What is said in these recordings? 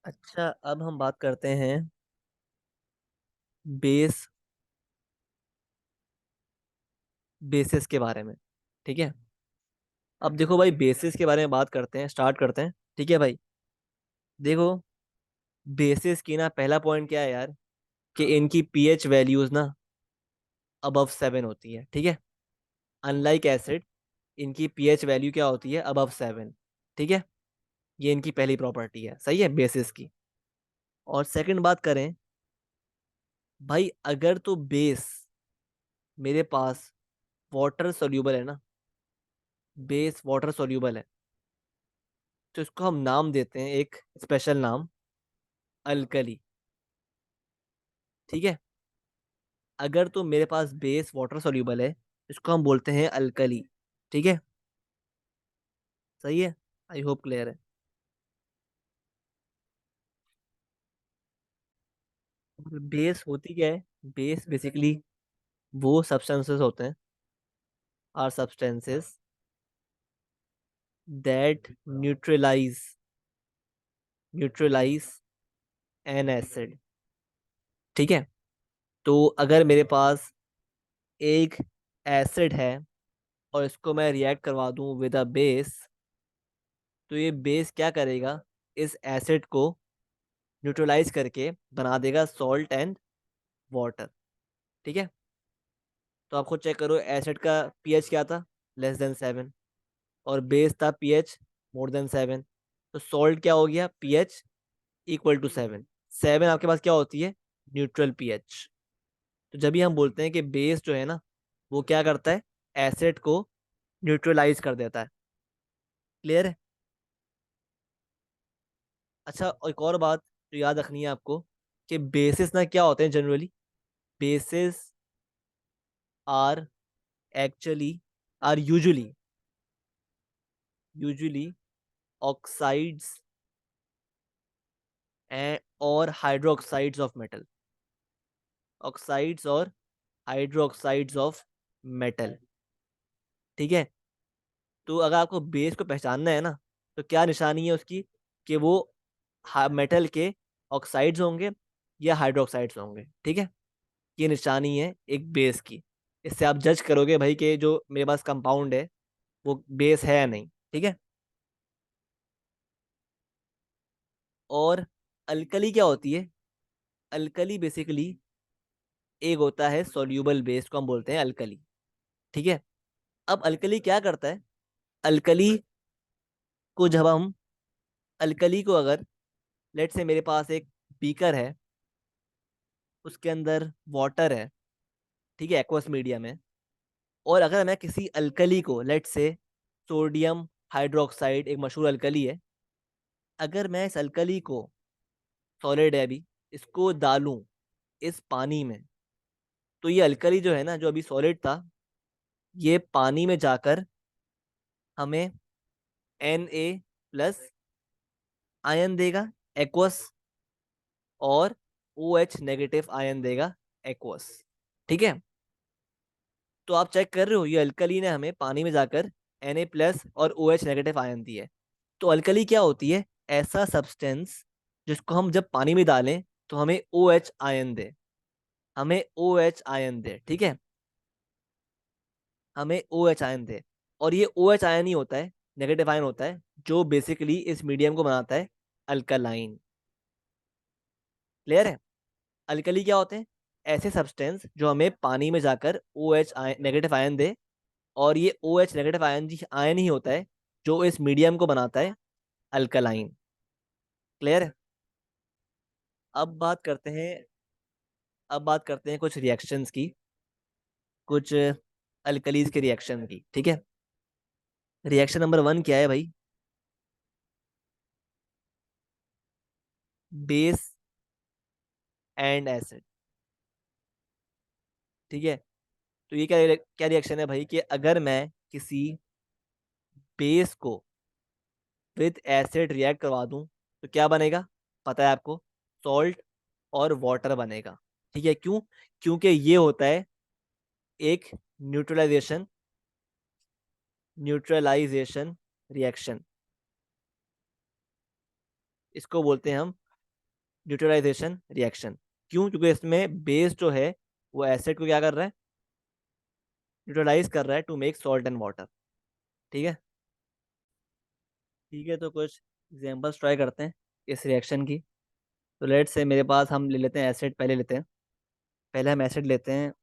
अच्छा, अब हम बात करते हैं बेस बेसिस के बारे में। ठीक है। अब देखो भाई, बेसिस के बारे में बात करते हैं, स्टार्ट करते हैं। ठीक है भाई। देखो, बेसिस की ना पहला पॉइंट क्या है यार, कि इनकी पीएच वैल्यूज ना अबव 7 होती है। ठीक है। अनलाइक एसिड, इनकी पीएच वैल्यू क्या होती है, अबव 7। ठीक है। ये इनकी पहली प्रॉपर्टी है, सही है, बेसिस की। और सेकंड बात करें भाई, अगर तो बेस मेरे पास वाटर सोल्यूबल है ना, बेस वाटर सोल्यूबल है, तो इसको हम नाम देते हैं एक स्पेशल नाम, अल्कली। ठीक है। अगर तो मेरे पास बेस वाटर सोल्यूबल है, इसको हम बोलते हैं अल्कली। ठीक है। सही है। आई होप क्लियर है। बेस होती क्या है? बेस बेसिकली वो सब्सटेंसेस होते हैं, are substances that neutralise an acid. ठीक है। तो अगर मेरे पास एक एसिड है और इसको मैं रिएक्ट करवा दूं विद अ बेस, तो ये बेस क्या करेगा, इस एसिड को न्यूट्रलाइज करके बना देगा सॉल्ट एंड वाटर। ठीक है। तो आप खुद चेक करो, एसिड का पीएच क्या था, लेस देन 7, और बेस था पीएच मोर देन 7। तो सॉल्ट क्या हो गया, पीएच इक्वल टू 7। 7 आपके पास क्या होती है, न्यूट्रल पीएच। तो जब भी हम बोलते हैं कि बेस जो है ना, वो क्या करता है, एसिड को न्यूट्रलाइज कर देता है। क्लियर है। अच्छा, और एक और बात जो याद रखनी है आपको, कि बेसिस ना क्या होते हैं generally, bases are actually are usually oxides and और हाइड्रोक्साइड्स ऑफ मेटल। ऑक्साइड्स और हाइड्रोक्साइड्स ऑफ मेटल। ठीक है। तो अगर आपको बेस को पहचानना है ना, तो क्या निशानी है उसकी, कि वो मेटल के ऑक्साइड्स होंगे या हाइड्रोक्साइड्स होंगे। ठीक है। ये निशानी है एक बेस की। इससे आप जज करोगे भाई कि जो मेरे पास कंपाउंड है वो बेस है या नहीं। ठीक है। और अल्कली क्या होती है? अल्कली बेसिकली एक होता है सॉल्यूबल बेस को हम बोलते हैं अल्कली। ठीक है। अब अल्कली क्या करता है, अल्कली को जब हम अल्कली को अगर, लेट से मेरे पास एक बीकर है, उसके अंदर वाटर है, ठीक है, एक्वस मीडियम है, और अगर मैं किसी अल्कली को, लेट से सोडियम हाइड्रोक्साइड एक मशहूर अल्कली है, अगर मैं इस अल्कली को, सॉलिड है अभी, इसको डालूं इस पानी में, तो ये अल्कली जो है ना, जो अभी सॉलिड था, ये पानी में जाकर हमें Na+ आयन देगा, एक्वस, और OH- आयन देगा, एक्वस। ठीक है। तो आप चेक कर रहे हो, ये अल्कली ने हमें पानी में जाकर Na+ और OH- आयन दिए। तो अल्कली क्या होती है, ऐसा सब्सटेंस जिसको हम जब पानी में डालें तो हमें OH आयन दे, हमें OH आयन दे। ठीक है। हमें OH आयन दे। और ये OH आयन ही होता है, नेगेटिव आयन होता है, जो बेसिकली इस मीडियम को बनाता है अल्कलाइन। क्लियर है। अल्कली क्या होते हैं, ऐसे सब्सटेंस जो हमें पानी में जाकर OH नेगेटिव आयन दे, और ये OH- आयन ही होता है जो इस मीडियम को बनाता है अल्कलाइन। क्लियर है। अब बात करते हैं अब बात करते हैं कुछ रिएक्शंस की, कुछ अल्कलीज के रिएक्शन की। ठीक है। रिएक्शन नंबर 1 क्या है भाई, बेस एंड एसिड। ठीक है। तो ये क्या क्या रिएक्शन है भाई, कि अगर मैं किसी बेस को विद एसिड रिएक्ट करवा दूं, तो क्या बनेगा, पता है आपको, सॉल्ट और वाटर बनेगा। ठीक है। क्यों? क्योंकि ये होता है एक न्यूट्रलाइजेशन न्यूट्रलाइजेशन रिएक्शन, इसको बोलते हैं हम न्यूट्रलाइजेशन रिएक्शन। क्यों? क्योंकि इसमें बेस जो है वो एसिड को क्या कर रहा है, न्यूट्रलाइज कर रहा है to make salt and water. ठीक है। ठीक है, तो कुछ एग्जांपल्स ट्राई करते हैं इस रिएक्शन की। तो लेट्स से मेरे पास, हम ले लेते हैं एसिड, पहले लेते हैं, पहले हम एसिड लेते हैं,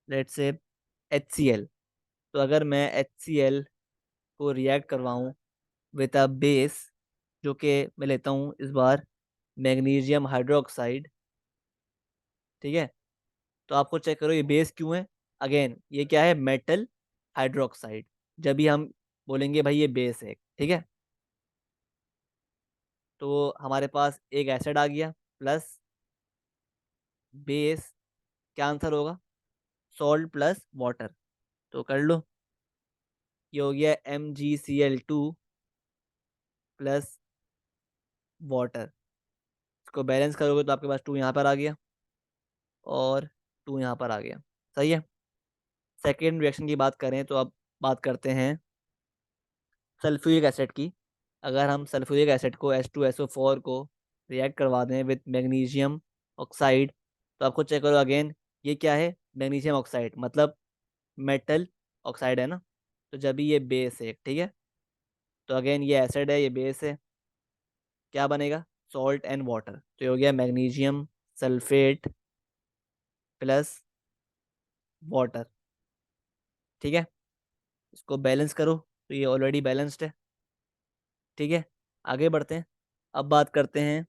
लेट्स से HCl। तो अगर मैं HCl को रिएक्ट करवाऊँ विद अ बेस, जो कि मैं लेता हूँ इस बार मैग्नीशियम हाइड्रोक्साइड। ठीक है। तो आपको चेक करो ये बेस क्यों है। अगेन ये क्या है, मेटल हाइड्रोक्साइड। जब भी हम बोलेंगे भाई ये बेस है, ठीक है। तो हमारे पास एक एसिड आ गया प्लस बेस, क्या आंसर होगा, सॉल्ट प्लस वाटर। तो कर लो, ये हो गया MgCl2 प्लस वाटर। इसको बैलेंस करोगे तो आपके पास 2 यहाँ पर आ गया और 2 यहाँ पर आ गया। सही है। सेकेंड रिएक्शन की बात करें तो अब बात करते हैं सल्फ्यूरिक एसिड की। अगर हम सल्फ्यूरिक एसिड को H2SO4 को रिएक्ट करवा दें विद मैग्नीशियम ऑक्साइड, तो आपको चेक करो अगेन, ये क्या है, मैग्नीशियम ऑक्साइड, मतलब मेटल ऑक्साइड है ना। तो जब भी ये बेस है, ठीक है, तो अगेन ये एसिड है, ये बेस है, क्या बनेगा, सॉल्ट एंड वाटर। तो ये हो गया मैग्नीशियम सल्फेट प्लस वाटर। ठीक है। इसको बैलेंस करो तो ये ऑलरेडी बैलेंस्ड है। ठीक है। आगे बढ़ते हैं। अब बात करते हैं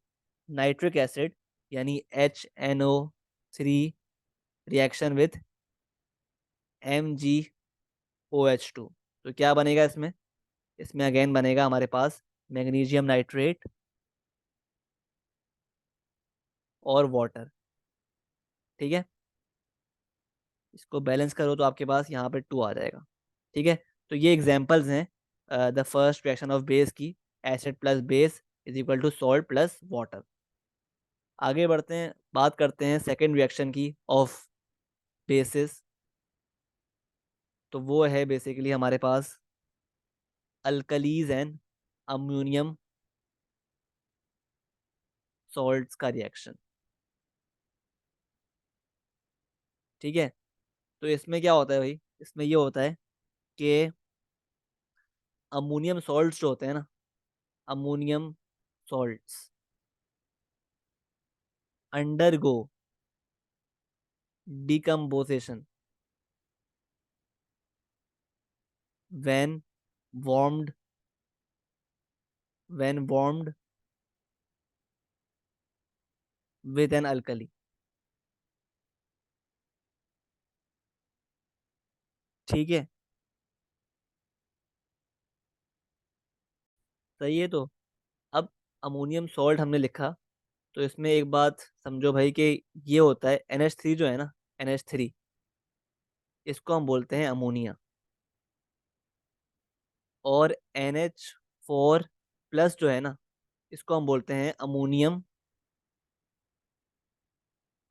नाइट्रिक एसिड यानी HNO3 रिएक्शन विथ MgOH2। तो क्या बनेगा इसमें, इसमें अगेन बनेगा हमारे पास मैग्नीशियम नाइट्रेट और वाटर। ठीक है। इसको बैलेंस करो तो आपके पास यहाँ पे 2 आ जाएगा। ठीक है। तो ये एग्जांपल्स हैं the first reaction of base की, acid plus base is equal to salt plus water. आगे बढ़ते हैं, बात करते हैं सेकेंड रिएक्शन की ऑफ बेसिस। तो वो है बेसिकली हमारे पास अल्कलीज एंड अमोनियम सॉल्ट्स का रिएक्शन। ठीक है। तो इसमें क्या होता है भाई, इसमें ये होता है कि अमोनियम सॉल्ट्स जो होते हैं ना, ammonium salts undergo decomposition when warmed when warmed with an alkali। ठीक है। सही है। तो अब अमोनियम सॉल्ट हमने लिखा, तो इसमें एक बात समझो भाई कि ये होता है NH3 जो है ना, NH3, इसको हम बोलते हैं अमोनिया। और NH4 प्लस जो है ना, इसको हम बोलते हैं अमोनियम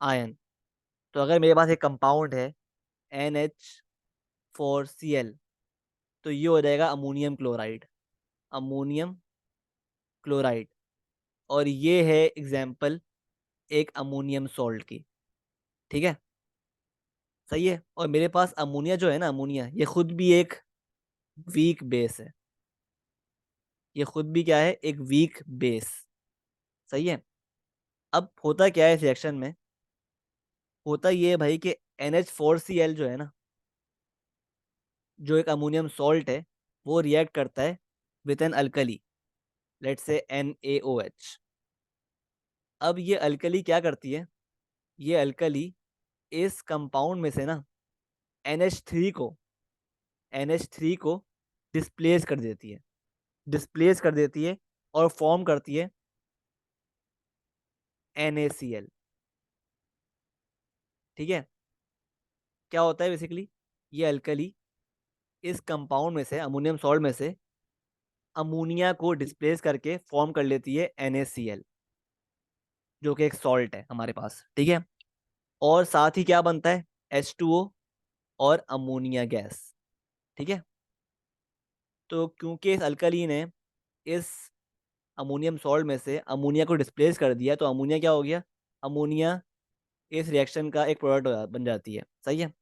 आयन। तो अगर मेरे पास एक कंपाउंड है NH4Cl, तो ये हो जाएगा अमोनियम क्लोराइड, अमोनियम क्लोराइड। और ये है एग्जाम्पल एक अमोनियम सॉल्ट की। ठीक है। सही है। और मेरे पास अमोनिया जो है ना, अमोनिया ये खुद भी एक वीक बेस है, ये खुद भी क्या है, एक वीक बेस। सही है। अब होता क्या है इस रिएक्शन में, होता ये है भाई कि NH4Cl जो है ना, जो एक अमोनियम सॉल्ट है, वो रिएक्ट करता है with an alkali, let's say NaOH। अब ये अल्कली क्या करती है, ये अल्कली इस कंपाउंड में से ना NH3 को, NH3 को डिस्प्लेस कर देती है, डिस्प्लेस कर देती है और फॉर्म करती है NaCl। ठीक है। क्या होता है बेसिकली, ये अल्कली इस कंपाउंड में से, अमोनियम सॉल्ट में से अमोनिया को डिस्प्लेस करके फॉर्म कर लेती है NaCl, जो कि एक सॉल्ट है हमारे पास। ठीक है। और साथ ही क्या बनता है, H2O और अमोनिया गैस। ठीक है। तो क्योंकि इस अल्कली ने इस अमोनियम सॉल्ट में से अमोनिया को डिस्प्लेस कर दिया, तो अमोनिया क्या हो गया, अमोनिया इस रिएक्शन का एक प्रोडक्ट बन जाती है। सही है,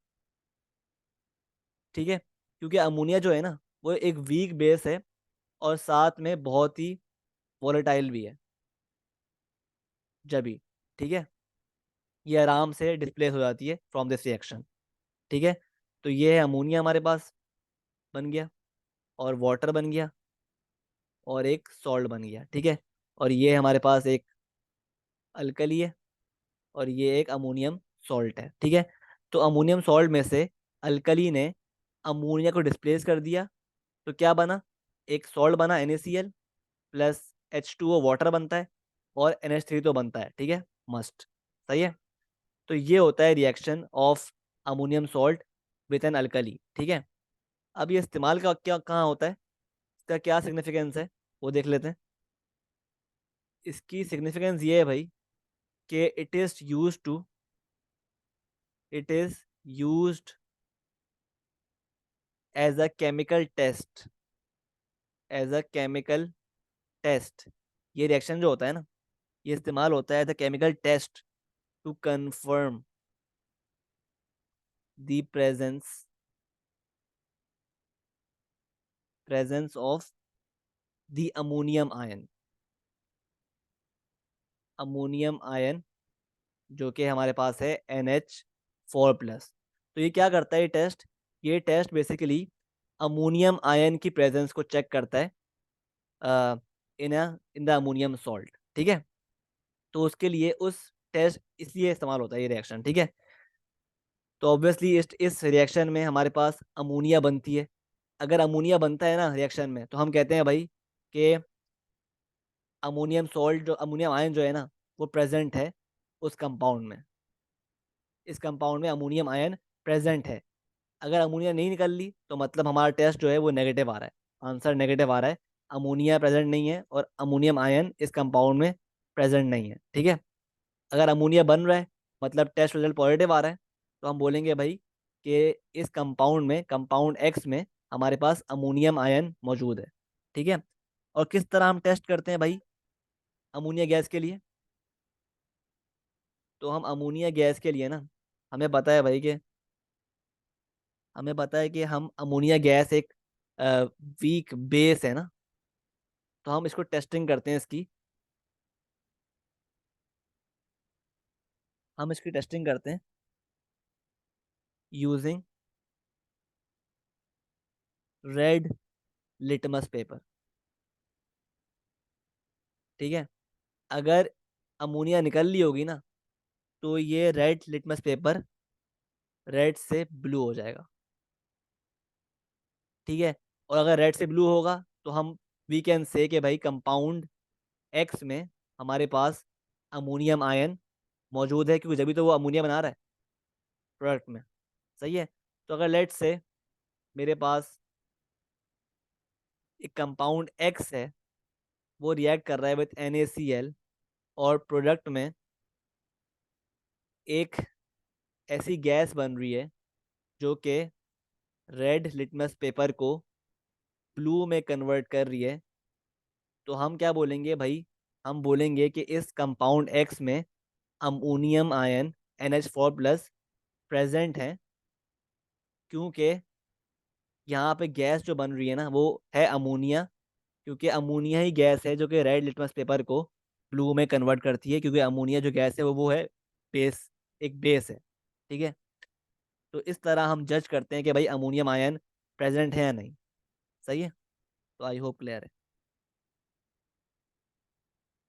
ठीक है। क्योंकि अमोनिया जो है ना, वो एक वीक बेस है और साथ में बहुत ही वॉलेटाइल भी है, जब भी, ठीक है, ये आराम से डिस्प्लेस हो जाती है फ्रॉम दिस रिएक्शन। ठीक है, तो ये है अमोनिया हमारे पास बन गया, और वाटर बन गया, और एक सॉल्ट बन गया। ठीक है, और ये हमारे पास एक अल्कली है, और ये एक अमोनियम सॉल्ट है। ठीक है, तो अमोनियम सॉल्ट में से अल्कली ने अमोनिया को डिस्प्लेस कर दिया, तो क्या बना, एक सॉल्ट बना NaCl प्लस H2O वाटर बनता है, और NH3 तो बनता है। ठीक है, मस्ट। सही है, तो ये होता है reaction of ammonium salt with an alkali. ठीक है, अब ये इस्तेमाल का क्या कहाँ होता है, इसका क्या सिग्निफिकेंस है, वो देख लेते हैं। इसकी सिग्निफिकेंस ये है भाई कि it is used as a chemical test, as a chemical test. ये रिएक्शन जो होता है ना, ये इस्तेमाल होता है as a chemical test to confirm the presence of the ammonium ion जो कि हमारे पास है NH4 प्लस। तो ये क्या करता है, ये टेस्ट बेसिकली अमोनियम आयन की प्रेजेंस को चेक करता है इन इन द अमोनियम सॉल्ट। ठीक है, तो उसके लिए उस टेस्ट इसलिए इस्तेमाल होता है ये रिएक्शन। ठीक है, तो ऑब्वियसली इस रिएक्शन में हमारे पास अमोनिया बनती है। अगर अमोनिया बनता है ना रिएक्शन में, तो हम कहते हैं भाई कि अमोनियम आयन जो है ना, वो प्रेजेंट है उस कंपाउंड में, इस कंपाउंड में अमोनियम आयन प्रेजेंट है। अगर अमोनिया नहीं निकल ली, तो मतलब हमारा टेस्ट जो है वो नेगेटिव आ रहा है, आंसर नेगेटिव आ रहा है, अमोनिया प्रेजेंट नहीं है और अमोनियम आयन इस कंपाउंड में प्रेजेंट नहीं है। ठीक है, अगर अमोनिया बन रहा है, मतलब टेस्ट रिजल्ट पॉजिटिव आ रहा है, तो हम बोलेंगे भाई कि इस कंपाउंड में, कंपाउंड एक्स में हमारे पास अमोनियम आयन मौजूद है। ठीक है, और किस तरह हम टेस्ट करते हैं भाई अमोनिया गैस के लिए, तो हम अमोनिया गैस के लिए ना, हमें पता है भाई कि हमें पता है कि हम अमोनिया गैस एक वीक बेस है ना, तो हम इसको टेस्टिंग करते हैं इसकी, हम इसकी टेस्टिंग करते हैं यूजिंग रेड लिटमस पेपर। ठीक है, अगर अमोनिया निकल ली होगी ना, तो ये रेड लिटमस पेपर रेड से ब्लू हो जाएगा। ठीक है, और अगर रेड से ब्लू होगा, तो हम वी कैन से कि भाई कंपाउंड एक्स में हमारे पास अमोनियम आयन मौजूद है, क्योंकि जब भी तो वो अमोनिया बना रहा है प्रोडक्ट में। सही है, तो अगर लेट से मेरे पास एक कंपाउंड एक्स है, वो रिएक्ट कर रहा है विथ NaCl, और प्रोडक्ट में एक ऐसी गैस बन रही है जो कि रेड लिटमस पेपर को ब्लू में कन्वर्ट कर रही है, तो हम क्या बोलेंगे भाई, हम बोलेंगे कि इस कंपाउंड एक्स में ammonium ion NH4 plus present है, क्योंकि यहाँ पे गैस जो बन रही है ना, वो है अमोनिया, क्योंकि अमोनिया ही गैस है जो कि रेड लिटमस पेपर को ब्लू में कन्वर्ट करती है, क्योंकि अमोनिया जो गैस है वो है बेस, एक बेस है। ठीक है, तो इस तरह हम जज करते हैं कि भाई अमोनियम आयन प्रेजेंट है या नहीं। सही है, तो आई होप क्लियर है।